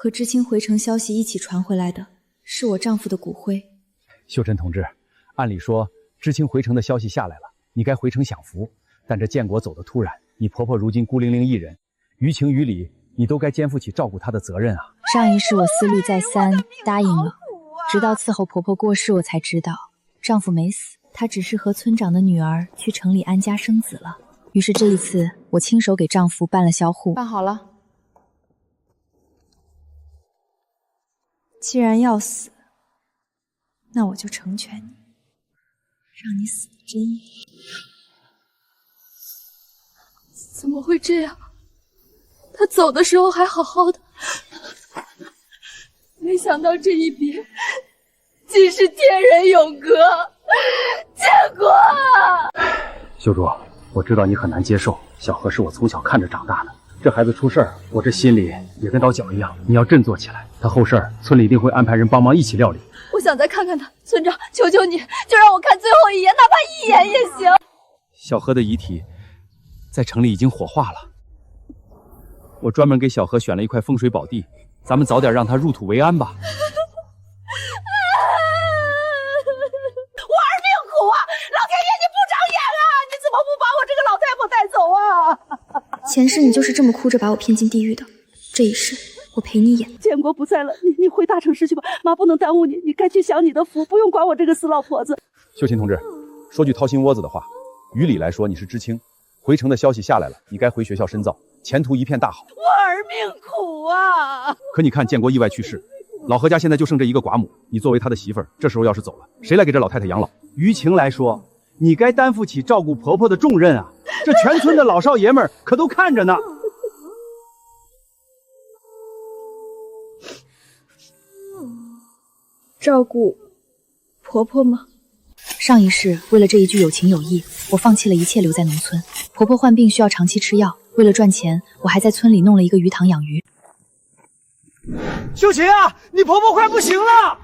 和知青回城消息一起传回来的，是我丈夫的骨灰。秀珍同志，按理说知青回城的消息下来了，你该回城享福，但这建国走得突然，你婆婆如今孤零零一人，于情于理，你都该肩负起照顾她的责任啊。上一世我思虑再三，答应了，直到伺候婆婆过世，我才知道丈夫没死，他只是和村长的女儿去城里安家生子了。于是这一次，我亲手给丈夫办了销户。办好了。既然要死，那我就成全你，让你死的真意。怎么会这样？他走的时候还好好的，没想到这一别，竟是天人永隔。建国，秀珠，我知道你很难接受，小何是我从小看着长大的，这孩子出事儿，我这心里也跟刀绞一样。你要振作起来，他后事儿村里一定会安排人帮忙一起料理。我想再看看他，村长，求求你，就让我看最后一眼，哪怕一眼也行。小何的遗体在城里已经火化了，我专门给小何选了一块风水宝地，咱们早点让他入土为安吧。我儿命苦啊！老天爷，你不长眼啊！你怎么不把我这个老太婆带走啊？前世你就是这么哭着把我骗进地狱的，这一世我陪你演。建国不在了，你回大城市去吧，妈不能耽误你，你该去享你的福，不用管我这个死老婆子。秀琴同志，说句掏心窝子的话，于理来说你是知青，回城的消息下来了，你该回学校深造，前途一片大好。我儿命苦啊！可你看建国意外去世，老何家现在就剩这一个寡母，你作为他的媳妇儿，这时候要是走了，谁来给这老太太养老？于情来说，你该担负起照顾婆婆的重任啊！这全村的老少爷们儿可都看着呢。照顾婆婆吗？上一世为了这一句有情有义，我放弃了一切留在农村。婆婆患病需要长期吃药，为了赚钱，我还在村里弄了一个鱼塘养鱼。秀琴啊，你婆婆快不行了！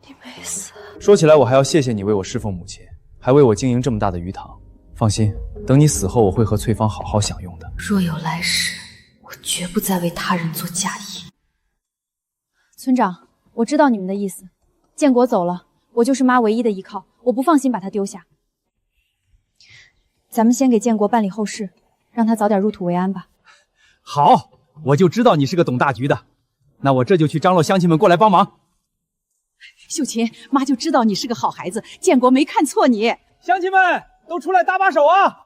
你没死。说起来，我还要谢谢你为我侍奉母亲，还为我经营这么大的鱼塘。放心，等你死后，我会和翠芳好好享用的。若有来世，我绝不再为他人做嫁衣。村长，我知道你们的意思。建国走了，我就是妈唯一的依靠，我不放心把他丢下。咱们先给建国办理后事，让他早点入土为安吧。好，我就知道你是个懂大局的，那我这就去张罗乡亲们过来帮忙。秀琴，妈就知道你是个好孩子，建国没看错你。乡亲们都出来搭把手啊！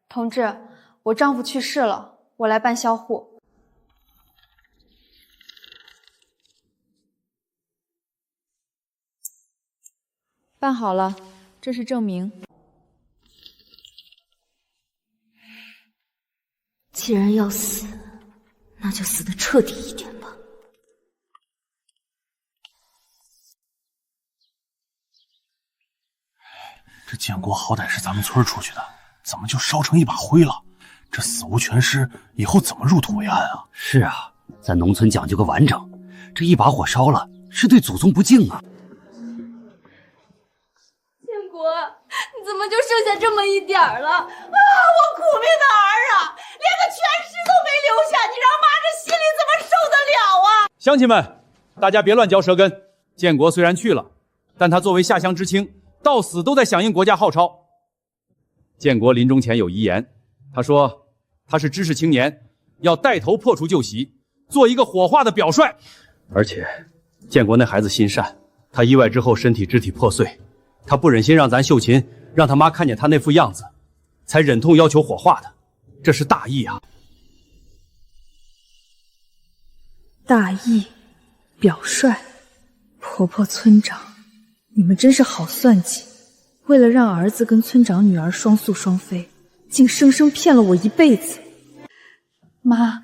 同志，我丈夫去世了，我来办销户。办好了，这是证明。既然要死，那就死得彻底一点吧。这建国好歹是咱们村出去的，怎么就烧成一把灰了？这死无全尸，以后怎么入土为安啊？是啊，咱农村讲究个完整，这一把火烧了，是对祖宗不敬啊！建国，你怎么就剩下这么一点儿了啊？我苦命的儿啊，连个全尸都没留下，你让妈这心里怎么受得了啊？乡亲们，大家别乱嚼舌根。建国虽然去了，但他作为下乡知青，到死都在响应国家号召。建国临终前有遗言，他说他是知识青年，要带头破除旧习，做一个火化的表率。而且建国那孩子心善，他意外之后身体肢体破碎，他不忍心让咱秀琴让他妈看见他那副样子，才忍痛要求火化的，这是大义啊！大义，表率，婆婆村长，你们真是好算计！为了让儿子跟村长女儿双宿双飞，竟生生骗了我一辈子。妈，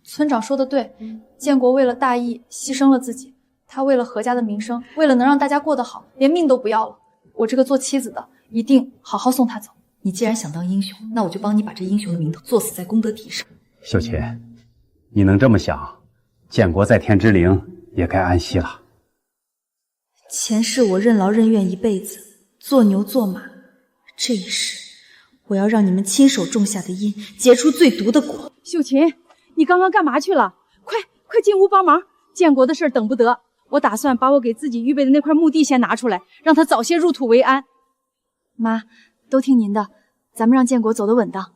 村长说的对，建国为了大义牺牲了自己，他为了何家的名声，为了能让大家过得好，连命都不要了。我这个做妻子的一定好好送他走。你既然想当英雄，那我就帮你把这英雄的名头做死在功德体上。秀琴，你能这么想，建国在天之灵也该安息了。前世我任劳任怨一辈子，做牛做马，这一世我要让你们亲手种下的因结出最毒的果。秀琴，你刚刚干嘛去了？快进屋帮忙！建国的事儿等不得，我打算把我给自己预备的那块墓地先拿出来，让他早些入土为安。妈，都听您的，咱们让建国走得稳当。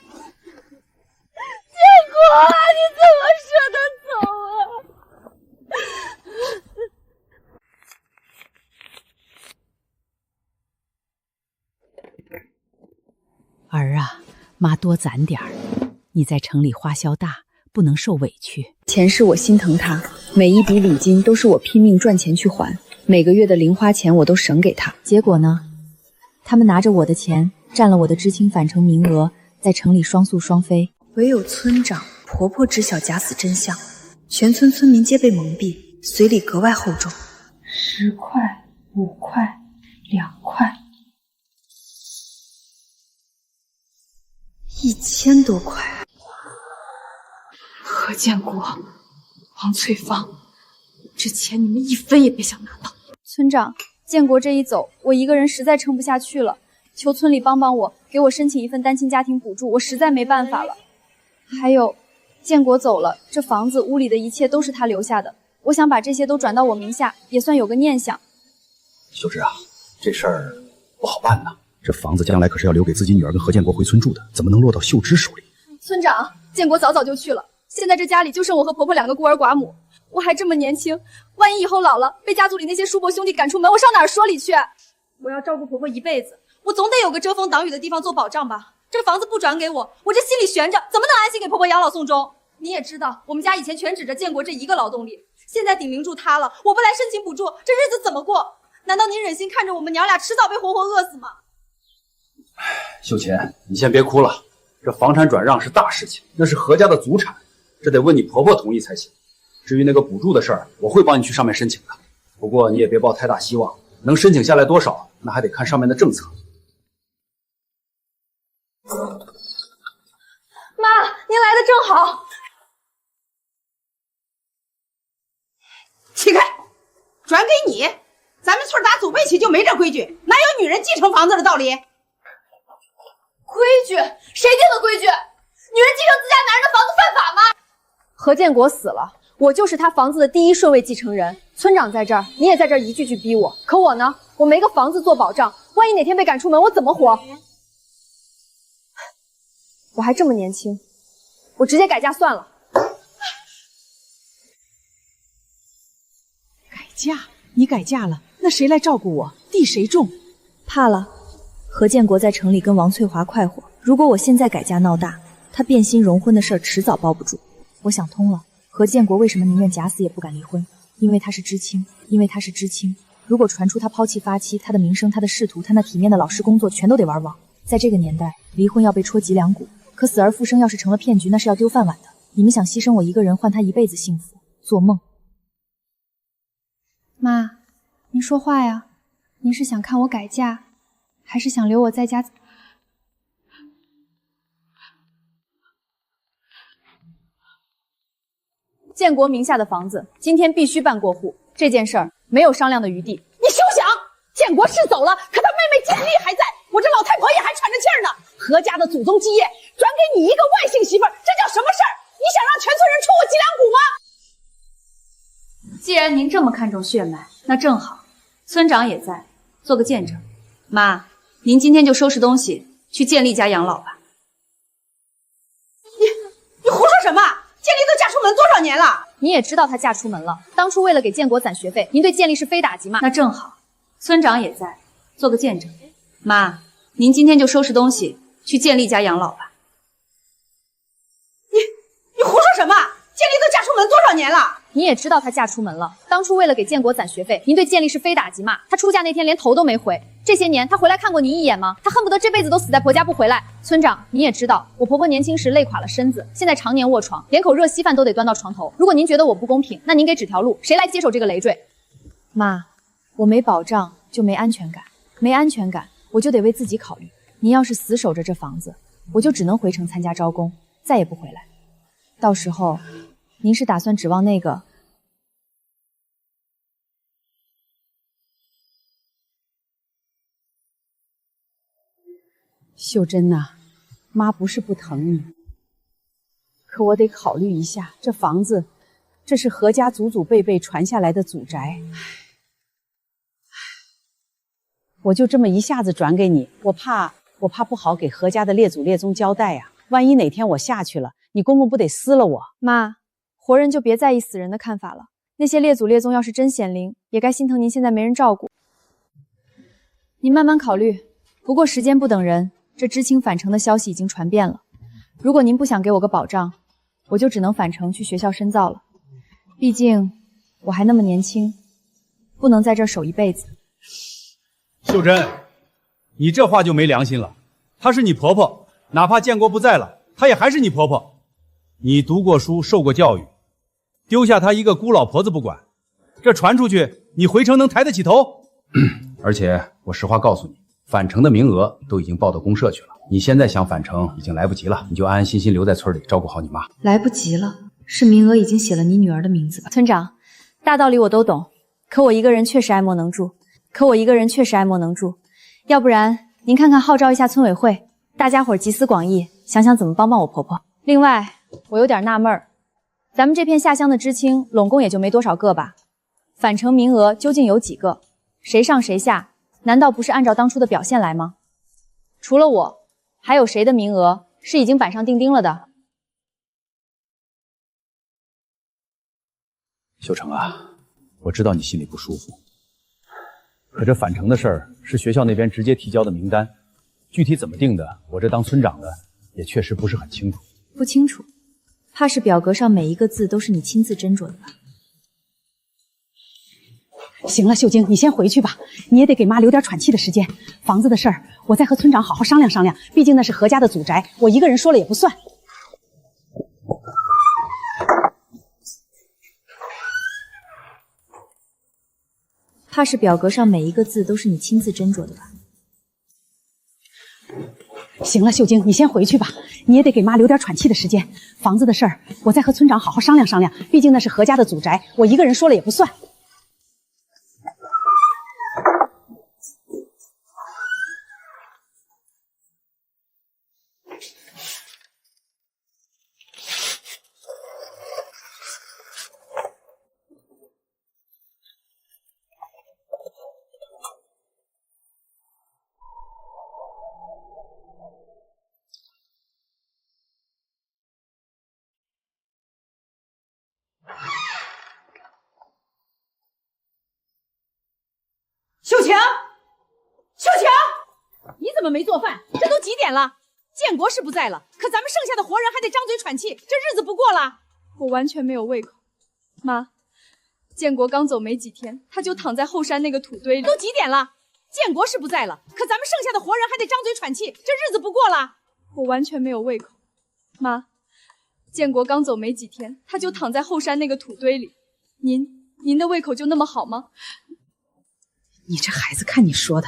建国啊，你怎么舍得走啊？儿啊，妈多攒点儿。你在城里花销大，不能受委屈。前世我心疼他，每一笔礼金都是我拼命赚钱去还，每个月的零花钱我都省给他。结果呢，他们拿着我的钱，占了我的知青返城名额，在城里双宿双飞。唯有村长、婆婆知晓假死真相，全村村民皆被蒙蔽，随礼格外厚重。10块、5块、2块。1000多块。何建国、王翠芳，这钱你们一分也别想拿到。村长，建国这一走，我一个人实在撑不下去了，求村里帮帮我，给我申请一份单亲家庭补助，我实在没办法了。还有，建国走了，这房子、屋里的一切都是他留下的，我想把这些都转到我名下，也算有个念想。秀芝啊，这事儿不好办呐。这房子将来可是要留给自己女儿跟何建国回村住的，怎么能落到秀芝手里？村长，建国早就去了，现在这家里就剩我和婆婆2个孤儿寡母，我还这么年轻，万一以后老了被家族里那些叔伯兄弟赶出门，我上哪儿说理去？我要照顾婆婆一辈子，我总得有个遮风挡雨的地方做保障吧。这房子不转给我，我这心里悬着，怎么能安心给婆婆养老送终？你也知道，我们家以前全指着建国这一个劳动力，现在顶名住他了，我不来申请补助，这日子怎么过？难道您忍心看着我们娘俩迟早被活活饿死吗？秀琴，你先别哭了，这房产转让是大事情，那是何家的祖产，这得问你婆婆同意才行。至于那个补助的事儿，我会帮你去上面申请的。不过你也别抱太大希望，能申请下来多少，那还得看上面的政策。妈，您来的正好。起开，转给你。咱们村打祖辈起就没这规矩，哪有女人继承房子的道理？规矩？谁定的规矩？女人继承自家男人的房子犯法吗？何建国死了，我就是他房子的第1顺位继承人。村长在这儿，你也在这儿一句句逼我，可我呢？我没个房子做保障，万一哪天被赶出门，我怎么活？我还这么年轻，我直接改嫁算了。改嫁？你改嫁了，那谁来照顾我？地谁种？怕了。何建国在城里跟王翠华快活，如果我现在改嫁闹大，他变心荣婚的事儿迟早包不住。我想通了，何建国为什么宁愿假死也不敢离婚？因为他是知青，因为他是知青。如果传出他抛弃发妻，他的名声、他的仕途、他那体面的老实工作，全都得玩完。在这个年代，离婚要被戳脊梁骨，可死而复生要是成了骗局，那是要丢饭碗的。你们想牺牲我一个人换他一辈子幸福，做梦！妈，您说话呀？您是想看我改嫁，还是想留我在家？建国名下的房子今天必须办过户，这件事儿没有商量的余地。你休想！建国是走了，可他妹妹建立还在，我这老太婆也还喘着气儿呢。何家的祖宗基业转给你一个外姓媳妇儿，这叫什么事儿？你想让全村人戳我脊梁骨吗？既然您这么看重血脉，那正好，村长也在，做个见证。妈，您今天就收拾东西去建立家养老吧。你胡说什么？建立都嫁出门多少年了？你也知道她嫁出门了，当初为了给建国攒学费，您对建立是非打即骂。那正好，村长也在，做个见证。妈，您今天就收拾东西去建立家养老吧。你胡说什么？建立都嫁出门多少年了？你也知道她嫁出门了，当初为了给建国攒学费，您对建立是非打即骂。她出嫁那天连头都没回，这些年他回来看过你一眼吗？他恨不得这辈子都死在婆家不回来。村长，你也知道，我婆婆年轻时累垮了身子，现在常年卧床，连口热稀饭都得端到床头。如果您觉得我不公平，那您给指条路，谁来接手这个累赘？妈，我没保障就没安全感，没安全感我就得为自己考虑。您要是死守着这房子，我就只能回城参加招工，再也不回来。到时候，您是打算指望那个？秀珍呐，妈不是不疼你，可我得考虑一下，这房子，这是何家祖祖辈辈传下来的祖宅，我就这么一下子转给你，我怕不好给何家的列祖列宗交代呀。万一哪天我下去了，你公公不得撕了我？妈，活人就别在意死人的看法了。那些列祖列宗要是真显灵，也该心疼您现在没人照顾。您慢慢考虑。不过时间不等人，这知青返城的消息已经传遍了。如果您不想给我个保障，我就只能返城去学校深造了。毕竟我还那么年轻，不能在这儿守一辈子。秀珍，你这话就没良心了。她是你婆婆，哪怕建国不在了，她也还是你婆婆。你读过书，受过教育，丢下她一个孤老婆子不管，这传出去，你回城能抬得起头？而且我实话告诉你，返城的名额都已经报到公社去了。你现在想返城已经来不及了，你就安安心心留在村里照顾好你妈。来不及了，是名额已经写了你女儿的名字吧？村长，大道理我都懂，可我一个人确实爱莫能助。要不然您看看号召一下村委会，大家伙集思广益，想想怎么帮帮我婆婆。另外，我有点纳闷儿，咱们这片下乡的知青拢共也就没多少个吧？返城名额究竟有几个？谁上谁下？难道不是按照当初的表现来吗？除了我，还有谁的名额是已经板上钉钉了的？秀成啊，我知道你心里不舒服，可这返城的事儿是学校那边直接提交的名单，具体怎么定的，我这当村长的也确实不是很清楚。不清楚，怕是表格上每一个字都是你亲自斟酌的吧？行了，秀晶，你先回去吧，你也得给妈留点喘气的时间。房子的事儿，我再和村长好好商量商量，毕竟那是何家的祖宅，我一个人说了也不算。怕是表格上每一个字都是你亲自斟酌的吧？行了，秀晶，你先回去吧，你也得给妈留点喘气的时间。房子的事儿，我再和村长好好商量商量，毕竟那是何家的祖宅，我一个人说了也不算。秀晴，秀晴，你怎么没做饭？这都几点了？建国是不在了，可咱们剩下的活人还得张嘴喘气，这日子不过了。我完全没有胃口。妈，建国刚走没几天，他就躺在后山那个土堆里。都几点了？建国是不在了，可咱们剩下的活人还得张嘴喘气，这日子不过了。我完全没有胃口。妈，建国刚走没几天，他就躺在后山那个土堆里。您的胃口就那么好吗？你这孩子，看你说的，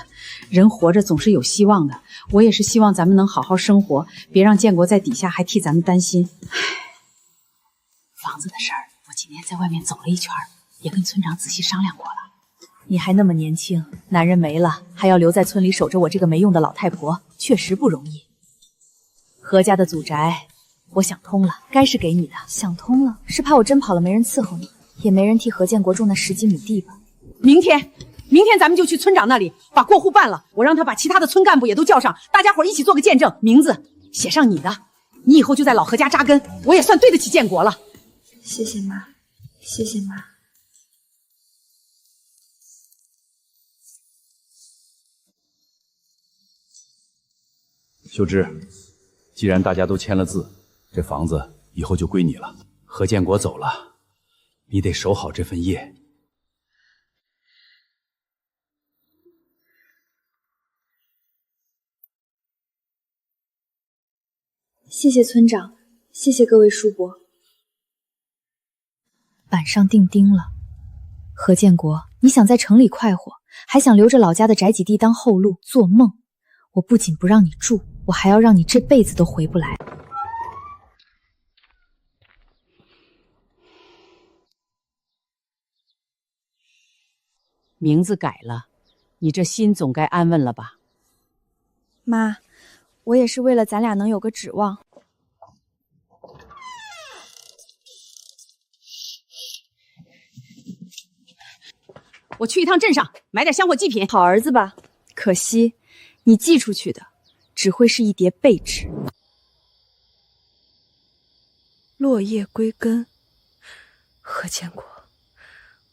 人活着总是有希望的。我也是希望咱们能好好生活，别让建国在底下还替咱们担心。唉，房子的事儿，我今天在外面走了一圈，也跟村长仔细商量过了。你还那么年轻，男人没了，还要留在村里守着我这个没用的老太婆，确实不容易。何家的祖宅，我想通了，该是给你的。想通了，是怕我真跑了没人伺候你，也没人替何建国种那10几亩地吧？明天咱们就去村长那里把过户办了，我让他把其他的村干部也都叫上，大家伙一起做个见证，名字写上你的，你以后就在老何家扎根，我也算对得起建国了。谢谢妈，谢谢妈。秀芝，既然大家都签了字，这房子以后就归你了。何建国走了，你得守好这份业。谢谢村长，谢谢各位叔伯。板上钉钉了。何建国，你想在城里快活，还想留着老家的宅基地当后路，做梦！我不仅不让你住，我还要让你这辈子都回不来。名字改了，你这心总该安稳了吧？妈，我也是为了咱俩能有个指望。我去一趟镇上买点香火祭品。好儿子吧，可惜你寄出去的只会是一叠废纸。落叶归根，何建国，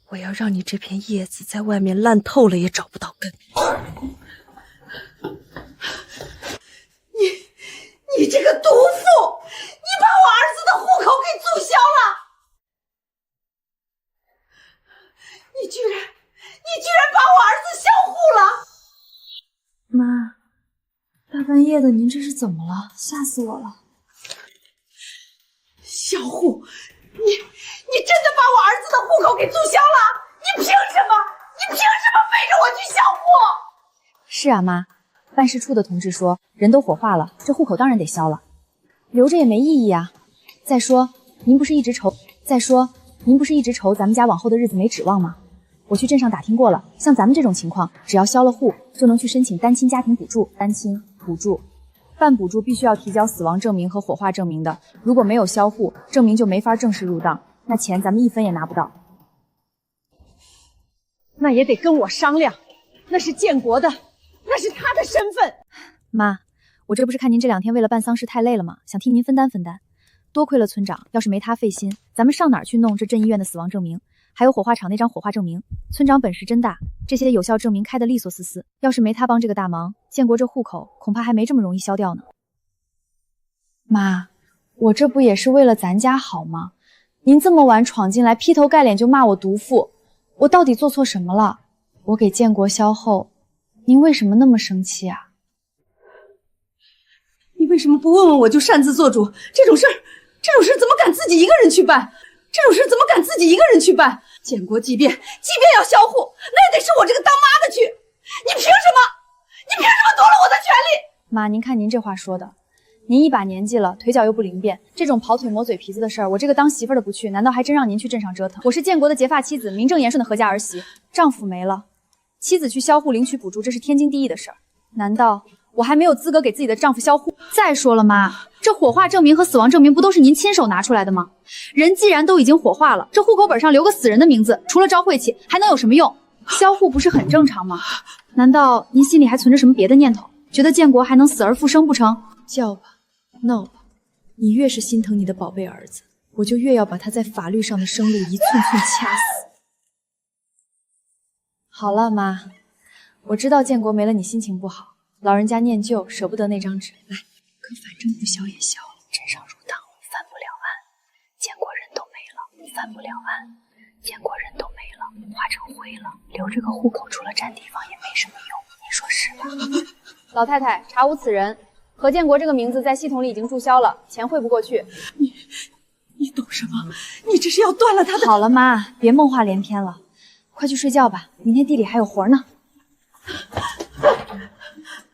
我要让你这片叶子在外面烂透了也找不到根。你这个毒妇，你把我儿子的户口给注销了！你居然把我儿子销户了！妈，大半夜的您这是怎么了？吓死我了！销户？你真的把我儿子的户口给注销了？你凭什么？你凭什么背着我去销户？是啊，妈，办事处的同志说人都火化了，这户口当然得销了，留着也没意义啊。再说您不是一直愁咱们家往后的日子没指望吗？我去镇上打听过了，像咱们这种情况，只要销了户，就能去申请单亲家庭补助。单亲补助，办补助必须要提交死亡证明和火化证明的，如果没有销户，证明就没法正式入档，那钱咱们一分也拿不到。那也得跟我商量，那是建国的，那是他的身份。妈，我这不是看您这2天为了办丧事太累了吗？想替您分担分担。多亏了村长，要是没他费心，咱们上哪儿去弄这镇医院的死亡证明？还有火化场那张火化证明，村长本事真大，这些有效证明开得利索丝丝。要是没他帮这个大忙，建国这户口恐怕还没这么容易消掉呢。妈，我这不也是为了咱家好吗？您这么晚闯进来，劈头盖脸就骂我毒妇，我到底做错什么了？我给建国销后，您为什么那么生气啊？你为什么不问问我就擅自做主？这种事怎么敢自己一个人去办？建国即便要销户，那也得是我这个当妈的去。你凭什么夺了我的权利？妈，您看您这话说的，您一把年纪了，腿脚又不灵便，这种跑腿磨嘴皮子的事儿，我这个当媳妇的不去，难道还真让您去镇上折腾？我是建国的结发妻子，名正言顺的何家儿媳，丈夫没了，妻子去销户领取补助，这是天经地义的事儿。难道我还没有资格给自己的丈夫销户？再说了，妈，这火化证明和死亡证明不都是您亲手拿出来的吗？人既然都已经火化了，这户口本上留个死人的名字，除了招晦气，还能有什么用？销户不是很正常吗？难道您心里还存着什么别的念头？觉得建国还能死而复生不成？叫吧，闹吧，你越是心疼你的宝贝儿子，我就越要把他在法律上的生路一寸寸掐死。好了，妈，我知道建国没了你心情不好，老人家念旧，舍不得那张纸。来，可反正不销也销了，镇上入档翻不了案，建国人都没了，翻不了案，建国人都没了，化成灰了，留这个户口除了占地方也没什么用，你说是吧？老太太，查无此人。何建国这个名字在系统里已经注销了，钱汇不过去。你懂什么？你这是要断了他的……好了，妈，别梦话连篇了，快去睡觉吧，明天地里还有活呢。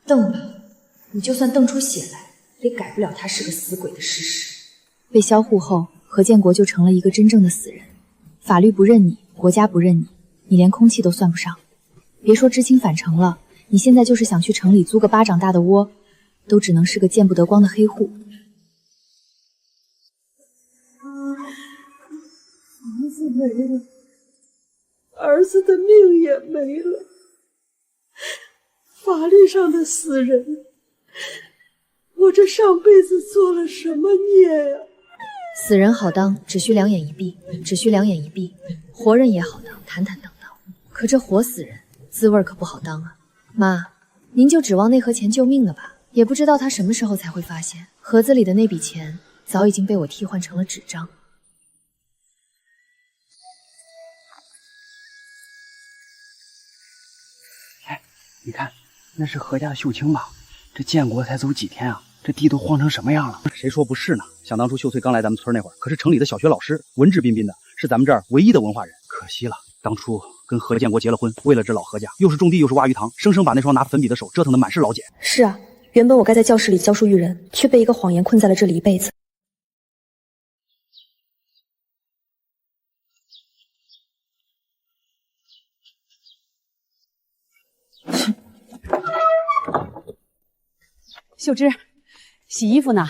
瞪吧，你就算瞪出血来，也改不了他是个死鬼的事实。被销户后，何建国就成了一个真正的死人，法律不认你，国家不认你，你连空气都算不上。别说知青返城了，你现在就是想去城里租个巴掌大的窝，都只能是个见不得光的黑户。房子没了，儿子的命也没了，法律上的死人，我这上辈子做了什么孽啊？死人好当，只需两眼一闭，只需两眼一闭；活人也好当，坦坦荡荡。可这活死人，滋味可不好当啊！妈，您就指望那盒钱救命了吧？也不知道他什么时候才会发现，盒子里的那笔钱早已经被我替换成了纸张。哎，你看，那是何家的秀清吧？这建国才走几天啊，这地都荒成什么样了？谁说不是呢？想当初秀翠刚来咱们村那会儿，可是城里的小学老师，文质彬彬的，是咱们这儿唯一的文化人。可惜了，当初跟何建国结了婚，为了这老何家，又是种地又是挖鱼塘，生生把那双拿粉笔的手折腾得满是老茧。是啊，原本我该在教室里教书育人，却被一个谎言困在了这里一辈子。秀芝，洗衣服呢？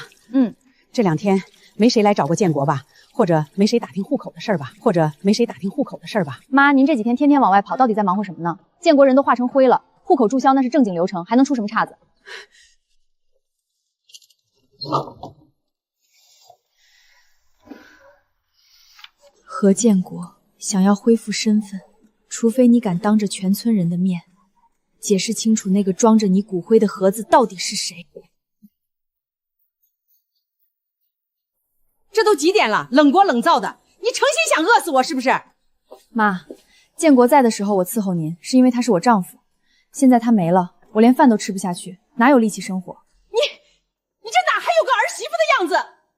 这2天没谁来找过建国吧？或者没谁打听户口的事儿吧？妈，您这几天天天往外跑，到底在忙活什么呢？建国人都化成灰了，户口注销那是正经流程，还能出什么岔子？何建国想要恢复身份，除非你敢当着全村人的面解释清楚那个装着你骨灰的盒子到底是谁。这都几点了，冷锅冷灶的，你诚心想饿死我是不是？妈，建国在的时候我伺候您，是因为他是我丈夫。现在他没了，我连饭都吃不下去，哪有力气生活？你这哪还有个儿媳妇的样子？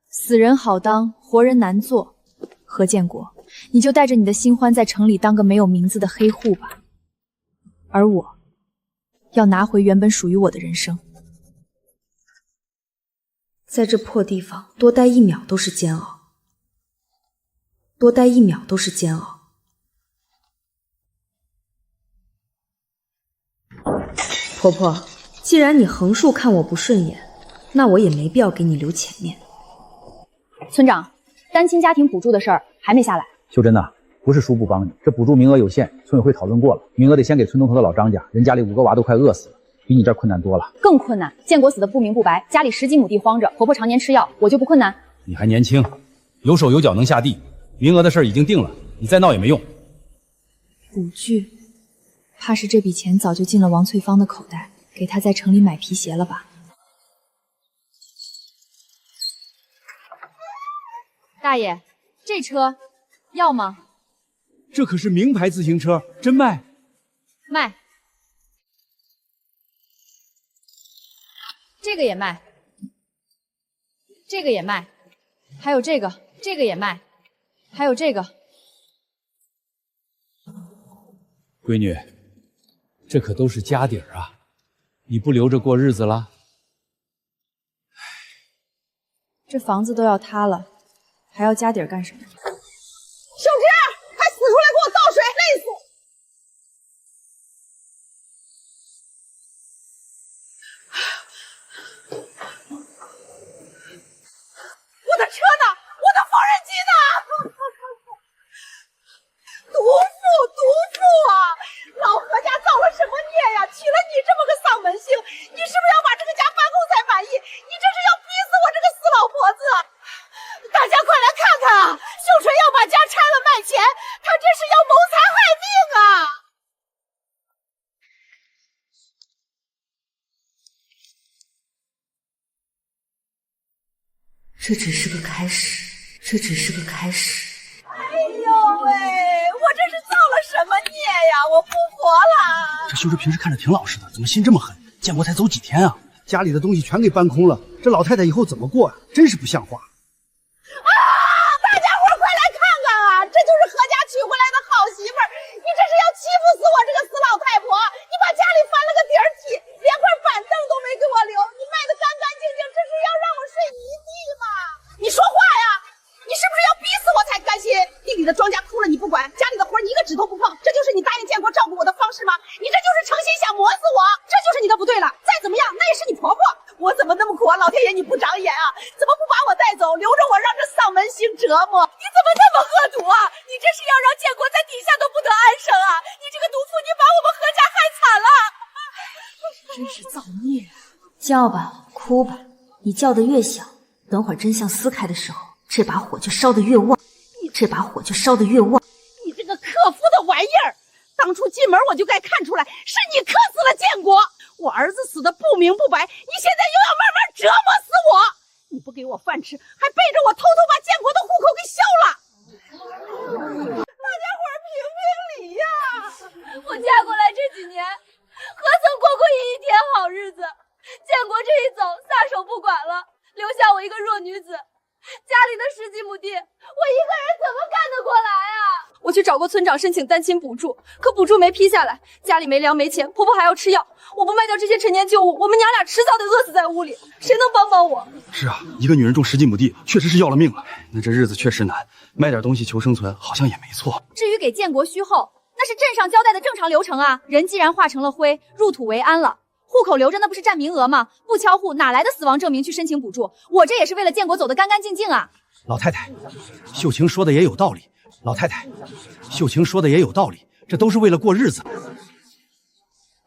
死人好当，活人难做。何建国，你就带着你的新欢在城里当个没有名字的黑户吧。而我要拿回原本属于我的人生。在这破地方多待1秒都是煎熬，多待1秒都是煎熬。婆婆，既然你横竖看我不顺眼，那我也没必要给你留前面。村长，单亲家庭补助的事儿还没下来。秀珍呐，不是叔不帮你，这补助名额有限，村委会讨论过了，名额得先给村东头的老张家，人家里5个娃都快饿死了，比你这儿困难多了。更困难，建国死的不明不白，家里10几亩地荒着，婆婆常年吃药，我就不困难？你还年轻，有手有脚能下地，名额的事儿已经定了，你再闹也没用。补剧，怕是这笔钱早就进了王翠芳的口袋，给她在城里买皮鞋了吧？大爷，这车要吗？这可是名牌自行车，真卖？卖。这个也卖，这个也卖，还有这个也卖，还有这个。闺女，这可都是家底儿啊，你不留着过日子了？这房子都要塌了，还要家底儿干什么？秀芝，快死出来给我倒水，累死我！我的车呢？我的缝纫机呢？毒妇啊！老何家造了什么孽呀？娶了你这么个丧门星，你是不是要把这个家搬空才满意？你这是要逼死我这个死老婆子！大家快来看看啊！秀纯要把家拆了卖钱，他这是要谋财害命啊！这只是个开始，这只是个开始。哎呦喂，我这是造了什么孽呀？我不活了！这秀芝平时看着挺老实的，怎么心这么狠？建国才走几天啊？家里的东西全给搬空了，这老太太以后怎么过啊？真是不像话！大家伙快来看看啊！这就是何家娶回来的好媳妇儿，你这是要欺负死我这个死老太婆！你把家里翻了个底儿起，连块板凳都没给我留，你卖得干干净净，这是要让我睡一地吗？你说话呀！你是不是要逼死我才甘心？地里的庄稼枯了你不管，家里的活你一个指头不碰，这就是你答应建国照顾我的方式吗？你这就是诚心想磨死我，这就是你的不对了。再怎么样，那也是你婆婆，我怎么那么苦啊？老天爷你不长眼啊？怎么不把我带走，留着我让这丧门星折磨？你怎么那么恶毒啊？你这是要让建国在底下都不得安生啊？你这个毒妇，你把我们何家害惨了！真是造孽啊！叫吧，哭吧，你叫得越响，等会儿真相撕开的时候，这把火就烧得越旺，这把火就烧得越旺。你这个克夫的玩意儿！当初进门我就该看出来，是你克死了建国。我儿子死的不明不白，你现在又要慢慢折磨死我！你不给我饭吃，还背着我偷偷把建国的户口给销了！大家伙评评理呀！我嫁过来这几年，何曾过一天好日子？建国这一走，撒手不管了，家里的10几亩地，我一个人怎么干得过来啊？我去找过村长申请单亲补助，可补助没批下来，家里没粮没钱，婆婆还要吃药。我不卖掉这些陈年旧物，我们娘俩迟早得饿死在屋里。谁能帮帮我？是啊，一个女人种10几亩地，确实是要了命了。那这日子确实难，卖点东西求生存，好像也没错。至于给建国虚后，那是镇上交代的正常流程啊。人既然化成了灰，入土为安了，户口留着那不是占名额吗？不敲户哪来的死亡证明去申请补助？我这也是为了建国走得干干净净啊。老太太，秀晴说的也有道理。老太太，秀晴说的也有道理，这都是为了过日子。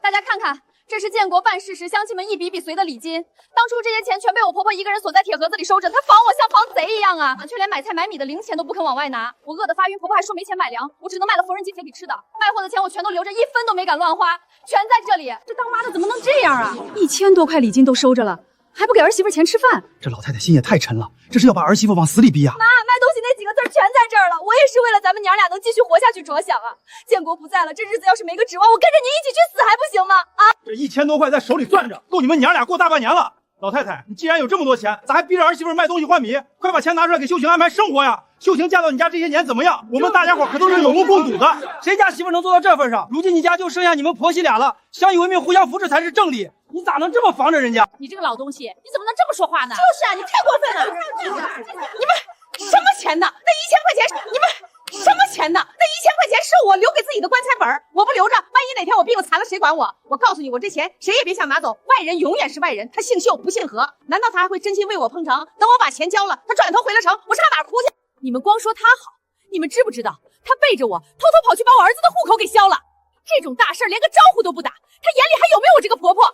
大家看看，这是建国办事时乡亲们一笔笔随的礼金。当初这些钱全被我婆婆一个人锁在铁盒子里收着，她防我像防贼一样啊，却连买菜买米的零钱都不肯往外拿。我饿得发晕，婆婆还说没钱买粮，我只能卖了缝纫机铁笔吃的。卖货的钱我全都留着，1分都没敢乱花，全在这里。这当妈的怎么能这样啊？1000多块礼金都收着了，还不给儿媳妇钱吃饭？这老太太心也太沉了，这是要把儿媳妇往死里逼啊！妈，卖东西那几个字全在这儿了，我也是为了咱们娘俩能继续活下去着想啊。建国不在了，这日子要是没个指望，我跟着您一起去死还不行吗？啊！这1000多块在手里攥着，够你们娘俩过大半年了。老太太，你既然有这么多钱，咋还逼着儿媳妇卖东西换米？快把钱拿出来给秀晴安排生活呀！秀晴嫁到你家这些年怎么样？我们大家伙可都是有目共睹的，谁家媳妇能做到这份上？如今你家就剩下你们婆媳俩了，相依为命，互相扶持才是正理。你咋能这么防着人家？你这个老东西，你怎么能这么说话呢？就是啊，你太过分了！你们什么钱呢？那1000块钱，你们什么钱呢？那1000块钱是我留给自己的棺材本，我不留着，万一哪天我病了残了，谁管我？我告诉你，我这钱谁也别想拿走，外人永远是外人。他姓秀不姓何，难道他还会真心为我碰成？等我把钱交了，他转头回了城，我上哪儿哭去？你们光说他好，你们知不知道他背着我偷偷跑去把我儿子的户口给销了？这种大事连个招呼都不打，他眼里还有没有我这个婆婆？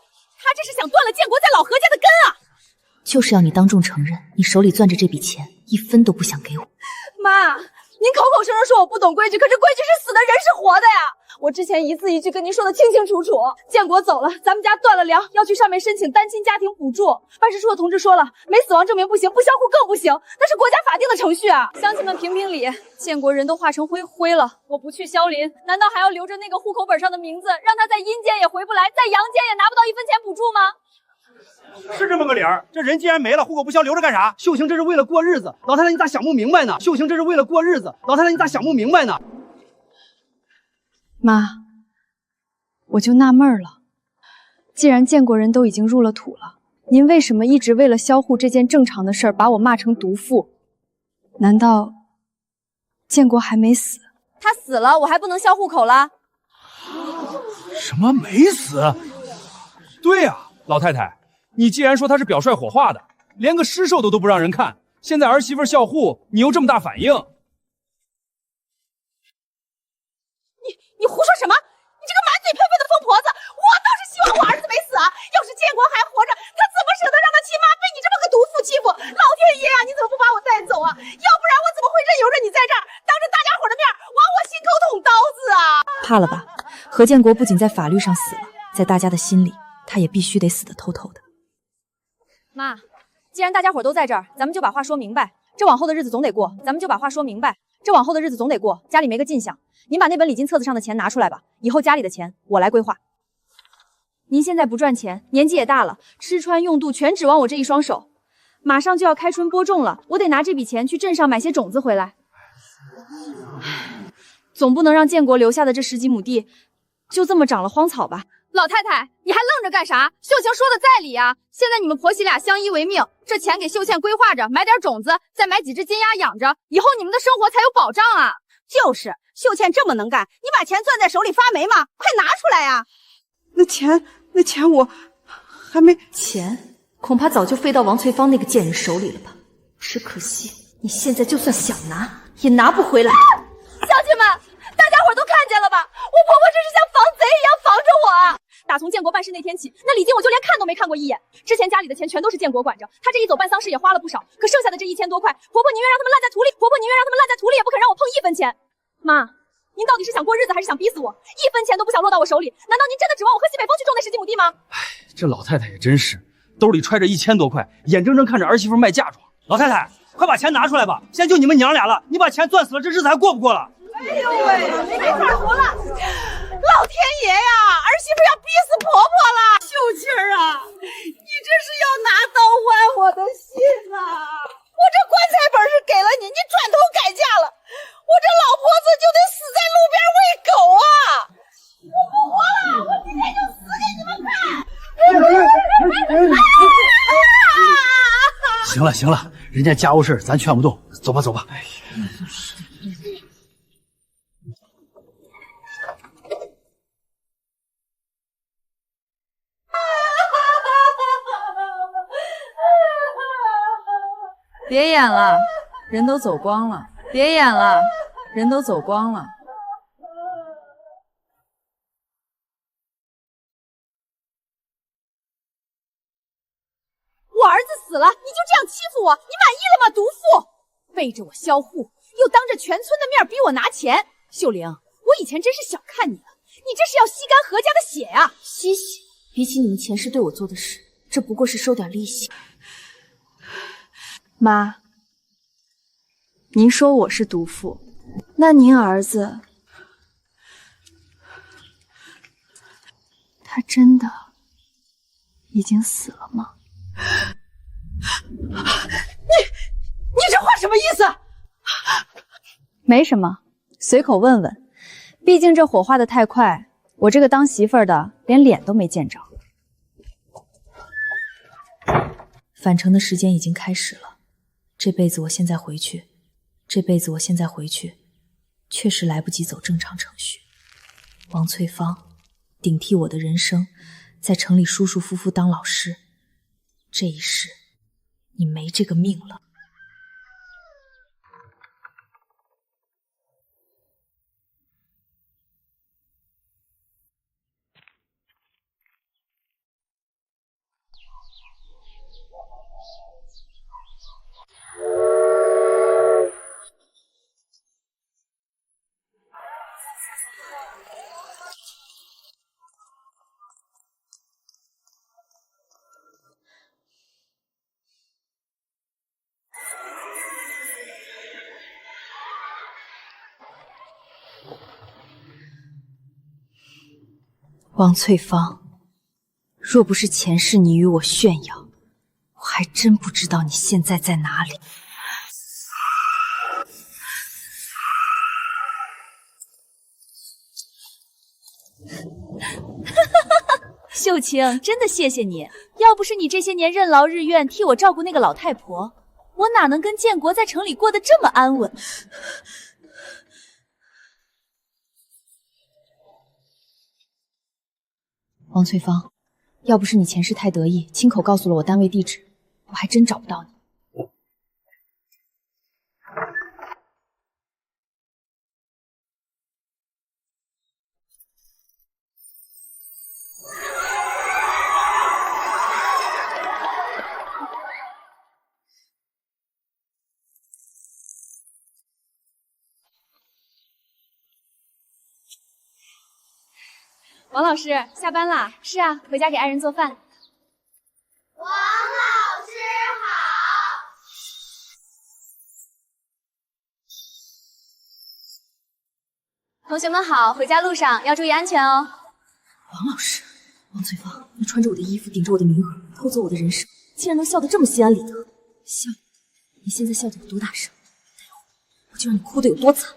他这是想断了建国在老何家的根啊！就是要你当众承认，你手里攥着这笔钱，1分都不想给我。妈，您口口声声说我不懂规矩，可是规矩是死的，人是活的呀！我之前一字一句跟您说的清清楚楚。建国走了，咱们家断了粮，要去上面申请单亲家庭补助。办事处的同志说了，没死亡证明不行，不销户更不行，那是国家法定的程序啊！乡亲们评评理，建国人都化成灰了，我不去萧林，难道还要留着那个户口本上的名字，让他在阴间也回不来，在阳间也拿不到1分钱补助吗？是这么个理儿，这人既然没了，户口不销留着干啥？秀晴这是为了过日子，老太太你咋想不明白呢？秀晴这是为了过日子，老太太你咋想不明白呢？妈，我就纳闷了，既然建国人都已经入了土了，您为什么一直为了销户这件正常的事儿把我骂成毒妇？难道建国还没死？他死了，我还不能销户口了？什么没死？对呀，老太太，你既然说他是表率火化的，连个尸首都不让人看，现在儿媳妇销户，你又这么大反应？你胡说什么？你这个满嘴喷粪的疯婆子！我倒是希望我儿子没死啊！要是建国还活着，他怎么舍得让他亲妈被你这么个毒妇欺负？老天爷啊，你怎么不把我带走啊？要不然我怎么会任由着你在这儿当着大家伙的面往我心口捅刀子啊？怕了吧？何建国不仅在法律上死了，在大家的心里，他也必须得死得透透的。妈，既然大家伙都在这儿，咱们就把话说明白。这往后的日子总得过，咱们就把话说明白。这往后的日子总得过，家里没个进项，您把那本礼金册子上的钱拿出来吧，以后家里的钱我来规划。您现在不赚钱，年纪也大了，吃穿用度全指望我这一双手。马上就要开春播种了，我得拿这笔钱去镇上买些种子回来。总不能让建国留下的这10几亩地就这么长了荒草吧？老太太，你还愣着干啥？秀晴说的在理啊！现在你们婆媳俩相依为命，这钱给秀倩规划着，买点种子，再买几只金鸭养着，以后你们的生活才有保障啊！就是，秀倩这么能干，你把钱攥在手里发霉吗？快拿出来呀！那钱我还没……钱恐怕早就飞到王翠芳那个贱人手里了吧？只可惜你现在就算想拿，也拿不回来。乡亲们，大家伙都看见了吧？我婆婆这是像防贼一样防着我啊！打从建国办事那天起，那礼金我就连看都没看过一眼。之前家里的钱全都是建国管着，他这一走办丧事也花了不少，可剩下的这1000多块，婆婆宁愿让他们烂在土里，也不肯让我碰1分钱。妈，您到底是想过日子还是想逼死我？1分钱都不想落到我手里，难道您真的指望我和西北风去种那10几亩地吗？这老太太也真是，兜里揣着1000多块，眼睁睁看着儿媳妇卖嫁妆。老太太，快把钱拿出来吧，现在就你们娘俩了，你把钱攥死了，这日子还过不过了？哎呦喂，没法活了！老天爷呀，儿媳妇要逼死婆婆了！秀清儿啊，你这是要拿刀剜我的心啊！我这棺材本是给了你，你转头改嫁了，我这老婆子就得死在路边喂狗啊！我不活了，我今天就死给你们看！行了行了，人家家务事咱劝不动，走吧走吧。别演了，人都走光了。别演了，人都走光了。我儿子死了，你就这样欺负我，你满意了吗？毒妇，背着我销户，又当着全村的面逼我拿钱。秀玲，我以前真是小看你了，你这是要吸干何家的血啊！吸血，比起你们前世对我做的事，这不过是收点利息。妈，您说我是毒妇，那您儿子他真的已经死了吗？你这话什么意思？没什么，随口问问。毕竟这火化的太快，我这个当媳妇儿的连脸都没见着。返程的时间已经开始了，这辈子我现在回去，确实来不及走正常程序。王翠芳顶替我的人生，在城里舒舒服服当老师，这一世你没这个命了。王翠芳，若不是前世你与我炫耀，我还真不知道你现在在哪里。秀清，真的谢谢你，要不是你这些年任劳日怨替我照顾那个老太婆，我哪能跟建国在城里过得这么安稳？王翠芳，要不是你前世太得意，亲口告诉了我单位地址，我还真找不到你。王老师下班啦？是啊，回家给爱人做饭。王老师好。同学们好，回家路上要注意安全哦。王老师，王翠芳，你穿着我的衣服，顶着我的名额，偷走我的人生，竟然能笑得这么心安理得。笑，你现在笑得有多大声？待会儿我就让你哭得有多惨。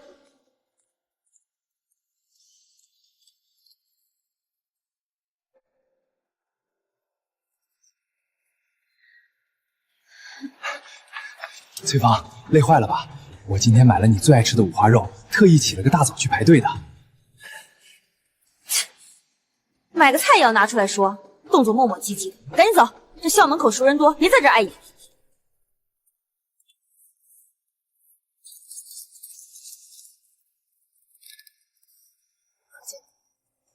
翠芳，累坏了吧？我今天买了你最爱吃的五花肉，特意起了个大早去排队的。买个菜也要拿出来说，动作磨磨唧唧的，赶紧走，这校门口熟人多，别在这儿碍眼。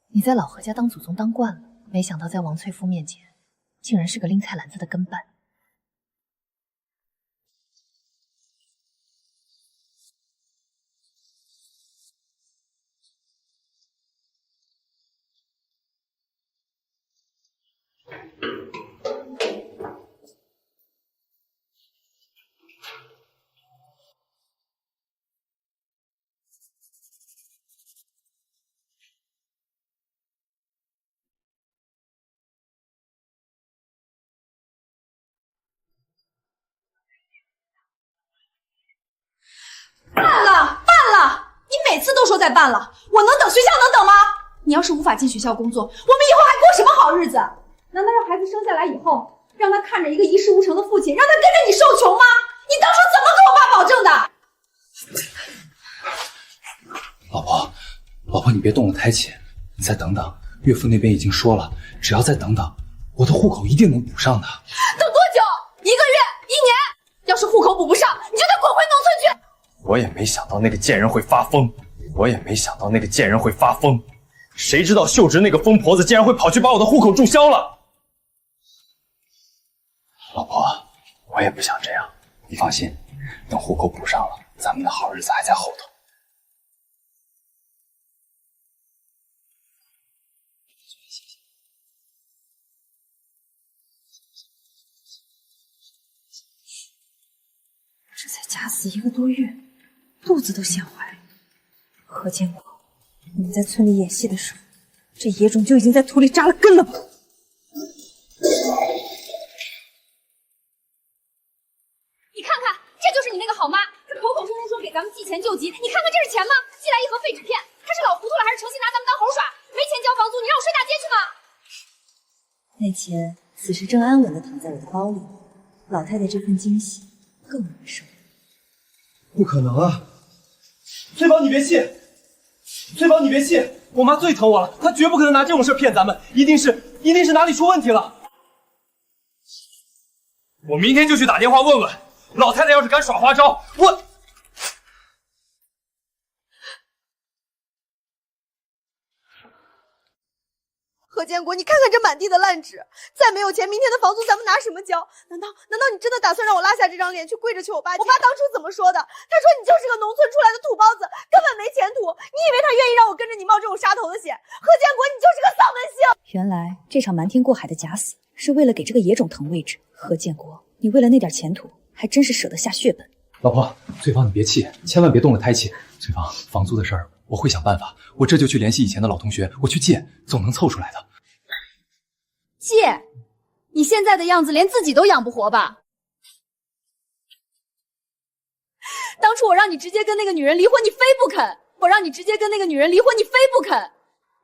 你在老何家当祖宗当惯了，没想到在王翠夫面前，竟然是个拎菜篮子的跟班。在办了，我能等？学校能等吗？你要是无法进学校工作，我们以后还过什么好日子？难道让孩子生下来以后，让他看着一个一事无成的父亲，让他跟着你受穷吗？你当初怎么跟我爸保证的？老婆，你别动了胎气，你再等等。岳父那边已经说了，只要再等等，我的户口一定能补上的。等多久？1个月、1年？要是户口补不上，你就得滚回农村去！我也没想到那个贱人会发疯，谁知道秀芝那个疯婆子竟然会跑去把我的户口注销了。老婆，我也不想这样，你放心，等户口补上了，咱们的好日子还在后头。这才假死1个多月，肚子都吓坏了。何建国，你们在村里演戏的时候，这野种就已经在土里扎了根了吧？你看看，这就是你那个好妈，这口口声声说给咱们寄钱救急，你看看这是钱吗？寄来一盒废纸片，他是老糊涂了，还是诚心拿咱们当猴耍？没钱交房租，你让我睡大街去吗？那钱此时正安稳地躺在我的包里，老太太这份惊喜更难受。不可能啊！翠宝，你别气！我妈最疼我了，她绝不可能拿这种事骗咱们，一定是哪里出问题了。我明天就去打电话问问，老太太要是敢耍花招，我……何建国，你看看这满地的烂纸，再没有钱，明天的房租咱们拿什么交？难道你真的打算让我拉下这张脸去跪着求我爸？我爸当初怎么说的？他说你就是个农村出来的土包子，根本没前途。你以为他愿意让我跟着你冒这种杀头的险？何建国，你就是个丧门星！原来这场瞒天过海的假死是为了给这个野种腾位置。何建国，你为了那点前途，还真是舍得下血本。老婆，翠芳你别气，千万别动了胎气。翠芳，房租的事儿我会想办法，我这就去联系以前的老同学，我去借，总能凑出来的。借？你现在的样子连自己都养不活吧？当初我让你直接跟那个女人离婚，你非不肯；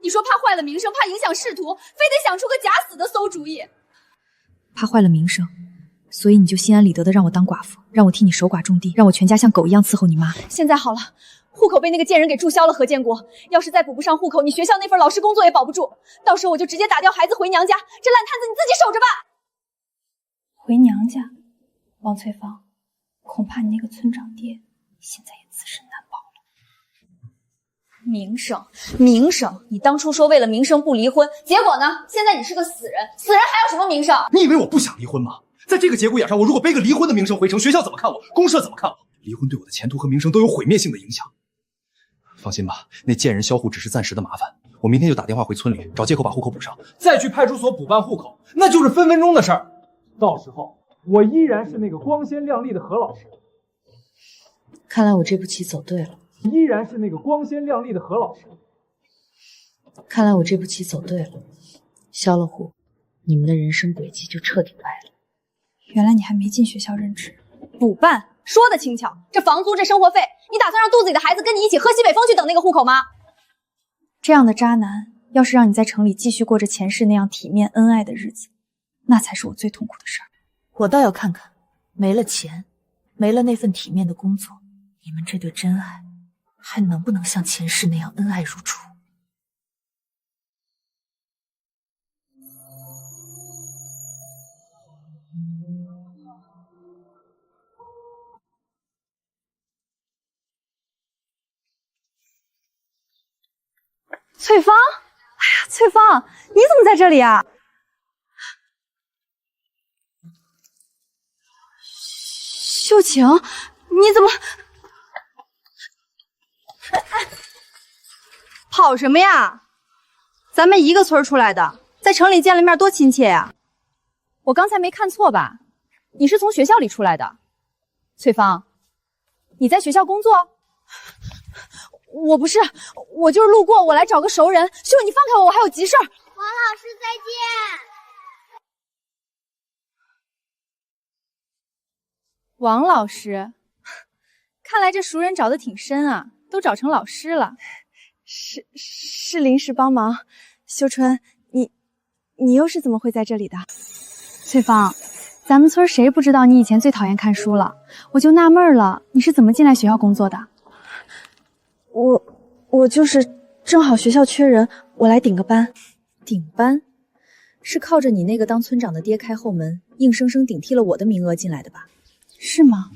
你说怕坏了名声，怕影响仕途，非得想出个假死的馊主意。怕坏了名声，所以你就心安理得的让我当寡妇，让我替你守寡种地，让我全家像狗一样伺候你妈。现在好了，户口被那个贱人给注销了。何建国，要是再补不上户口，你学校那份老师工作也保不住，到时候我就直接打掉孩子回娘家，这烂摊子你自己守着吧。回娘家，王翠芳，恐怕你那个村长爹现在也自身难保了。名声，你当初说为了名声不离婚，结果呢？现在你是个死人，死人还有什么名声？你以为我不想离婚吗？在这个节骨眼上，我如果背个离婚的名声回城，学校怎么看我？公社怎么看我？离婚对我的前途和名声都有毁灭性的影响。放心吧，那贱人销户只是暂时的麻烦，我明天就打电话回村里，找借口把户口补上，再去派出所补办户口，那就是分分钟的事儿。到时候我依然是那个光鲜亮丽的何老师。看来我这步棋走对了。看来我这步棋走对了，销了户，你们的人生轨迹就彻底歪了。原来你还没进学校任职，补办说的轻巧，这房租这生活费，你打算让肚子里的孩子跟你一起喝西北风去等那个户口吗？这样的渣男，要是让你在城里继续过着前世那样体面恩爱的日子，那才是我最痛苦的事儿。我倒要看看，没了钱，没了那份体面的工作，你们这对真爱还能不能像前世那样恩爱如初？翠芳，哎呀，翠芳，你怎么在这里啊？秀晴，你怎么跑什么呀？咱们一个村出来的，在城里见了面多亲切呀！我刚才没看错吧？你是从学校里出来的，翠芳，你在学校工作？我不是，我就是路过，我来找个熟人。秀，你放开我，我还有急事儿。王老师再见。王老师，看来这熟人找的挺深啊，都找成老师了。是临时帮忙。秀春，你又是怎么会在这里的？翠芳，咱们村谁不知道你以前最讨厌看书了？我就纳闷了，你是怎么进来学校工作的？我就是正好学校缺人，我来顶个班。顶班？是靠着你那个当村长的爹开后门，硬生生顶替了我的名额进来的吧？是吗？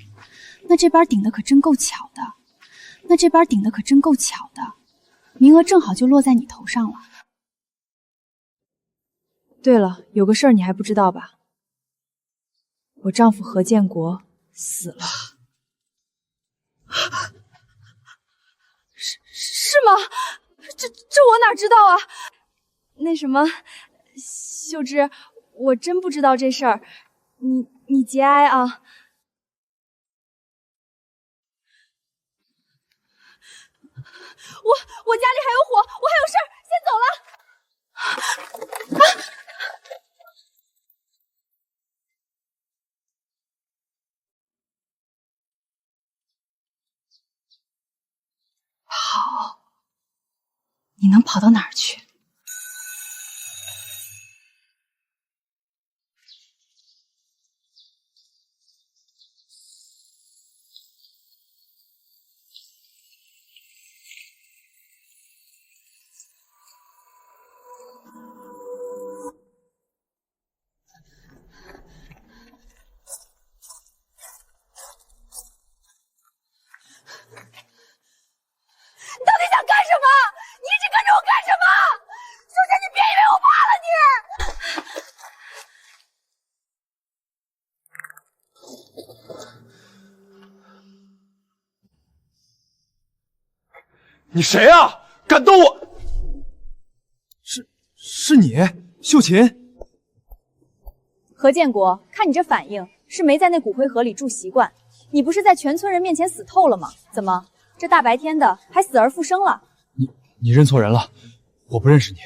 那这班顶的可真够巧的，名额正好就落在你头上了。对了，有个事儿你还不知道吧？我丈夫何建国死了。是吗？这我哪知道啊？那什么，秀芝，我真不知道这事儿，你节哀啊。我家里还有火，我还有事儿，先走了。跑？你能跑到哪儿去？你谁啊？敢动我！是你，秀琴。何建国，看你这反应，是没在那骨灰盒里住习惯。你不是在全村人面前死透了吗？怎么这大白天的还死而复生了？你认错人了，我不认识你。